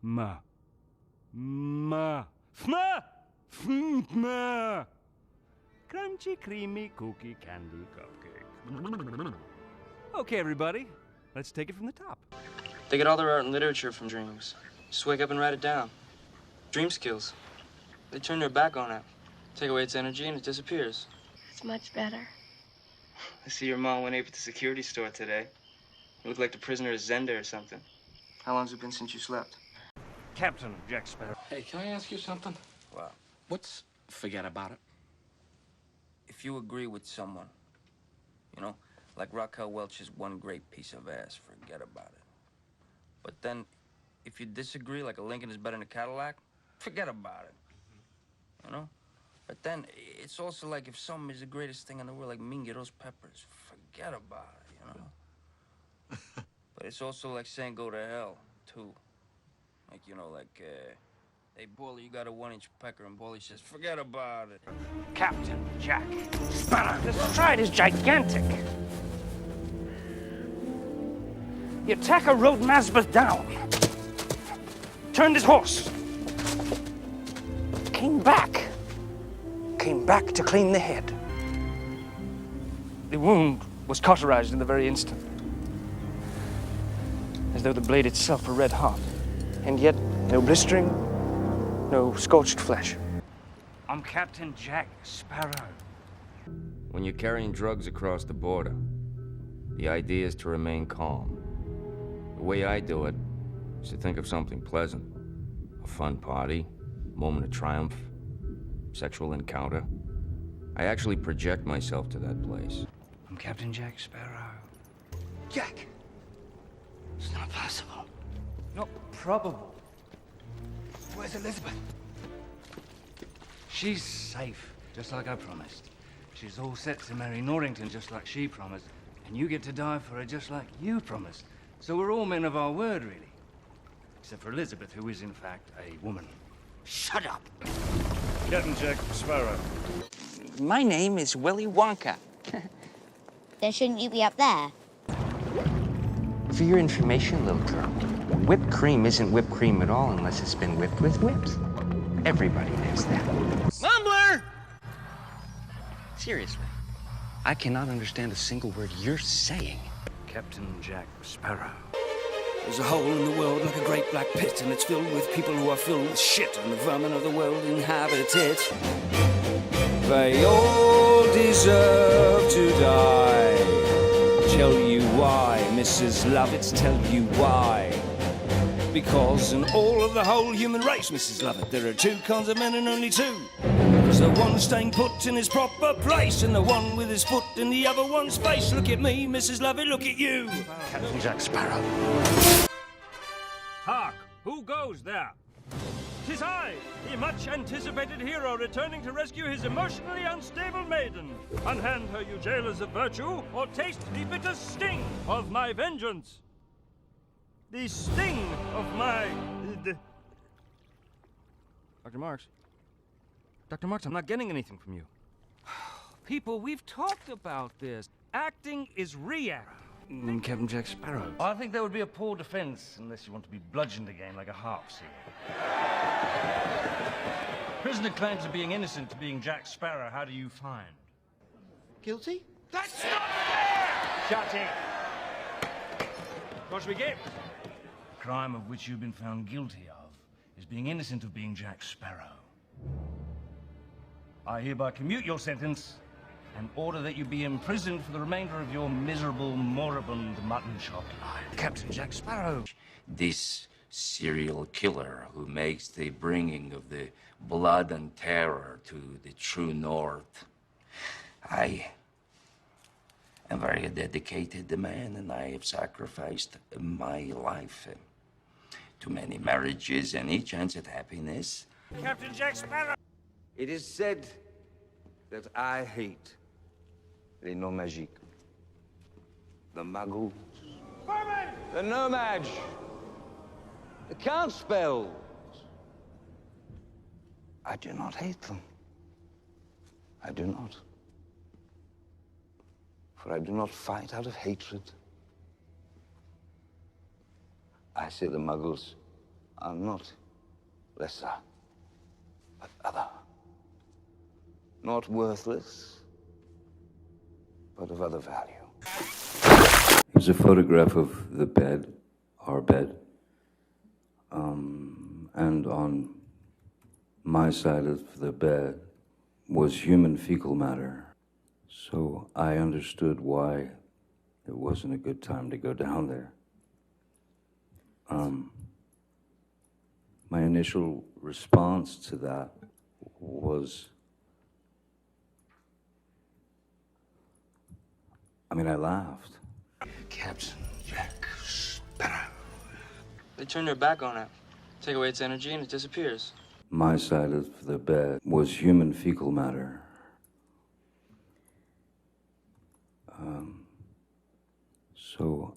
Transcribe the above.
Ma. Fma! Fma! Crunchy, creamy, cookie, candy, cupcake. Okay, everybody, let's take it from the top. They get all their art and literature from dreams. Just wake up and write it down. Dream skills. They turn their back on it. Take away its energy and it disappears. It's much better. I see your mom went ape at the security store today. You look like the prisoner of Zenda or something. How long's it been since you slept? Captain Jack Sparrow. Hey, can I ask you something? Wow. What's forget about it? If you agree with someone, you know, like Raquel Welch's one great piece of ass, forget about it. But then, if you disagree, like a Lincoln is better than a Cadillac, forget about it. You know? But then, it's also like if something is the greatest thing in the world, like Mingiros peppers, forget about it, you know? But it's also like saying go to hell, too. Like, you know, like, hey, Bully, you got a 1-inch pecker, and Bully says, forget about it. Captain Jack Sparrow. The stride is gigantic. The attacker rode Masbeth down, turned his horse, came back to claim the head. The wound was cauterized in the very instant, as though the blade itself were red hot, and yet no blistering, no scorched flesh. I'm Captain Jack Sparrow. When you're carrying drugs across the border, the idea is to remain calm. The way I do it is to think of something pleasant. A fun party, moment of triumph, sexual encounter. I actually project myself to that place. I'm Captain Jack Sparrow. Jack! It's not possible. Not probable. Where's Elizabeth? She's safe, just like I promised. She's all set to marry Norrington, just like she promised. And you get to die for her, just like you promised. So we're all men of our word, really. Except for Elizabeth, who is, in fact, a woman. Shut up! Captain Jack Sparrow. My name is Willy Wonka. Then shouldn't you be up there? For your information, little girl, whipped cream isn't whipped cream at all unless it's been whipped with whips. Everybody knows that. Mumbler! Seriously, I cannot understand a single word you're saying. Captain Jack Sparrow. There's a hole in the world like a great black pit, and it's filled with people who are filled with shit, and the vermin of the world inhabit it. They all deserve to die. Tell you why, Mrs. Lovett, tell you why. Because in all of the whole human race, Mrs. Lovett, there are two kinds of men and only two. There's the one staying put in his proper place, and the one with his foot in the other one's face. Look at me, Mrs. Lovett, look at you. Captain Jack Sparrow. Hark! Who goes there? 'Tis I, the much-anticipated hero, returning to rescue his emotionally unstable maiden. Unhand her, you jailers of virtue, or taste the bitter sting of my vengeance. The sting of my... Dr. Marks? Dr. Marks, I'm not getting anything from you. People, we've talked about this. Acting is reacting. Captain Jack Sparrow. I think that would be a poor defense unless you want to be bludgeoned again like a harp singer. Prisoner claims of being innocent to being Jack Sparrow. How do you find? Guilty? That's not fair! Shut it! What shall we get? The crime of which you've been found guilty of is being innocent of being Jack Sparrow. I hereby commute your sentence and order that you be imprisoned for the remainder of your miserable, moribund mutton chop life. Captain Jack Sparrow. This serial killer who makes the bringing of the blood and terror to the true north. I am very dedicated man, and I have sacrificed my life to many marriages and any chance at happiness. Captain Jack Sparrow! It is said that I hate les noms magiques. The muggles. The nomads. The count spells. I do not hate them. I do not. For I do not fight out of hatred. I say the muggles are not lesser, but other. Not worthless, but of other value. Here's a photograph of the bed, our bed. And on my side of the bed was human fecal matter. So I understood why it wasn't a good time to go down there. My initial response to that was, I laughed. Captain Jack Sparrow. They turn their back on it, take away its energy, and it disappears. My side of the bed was human fecal matter. So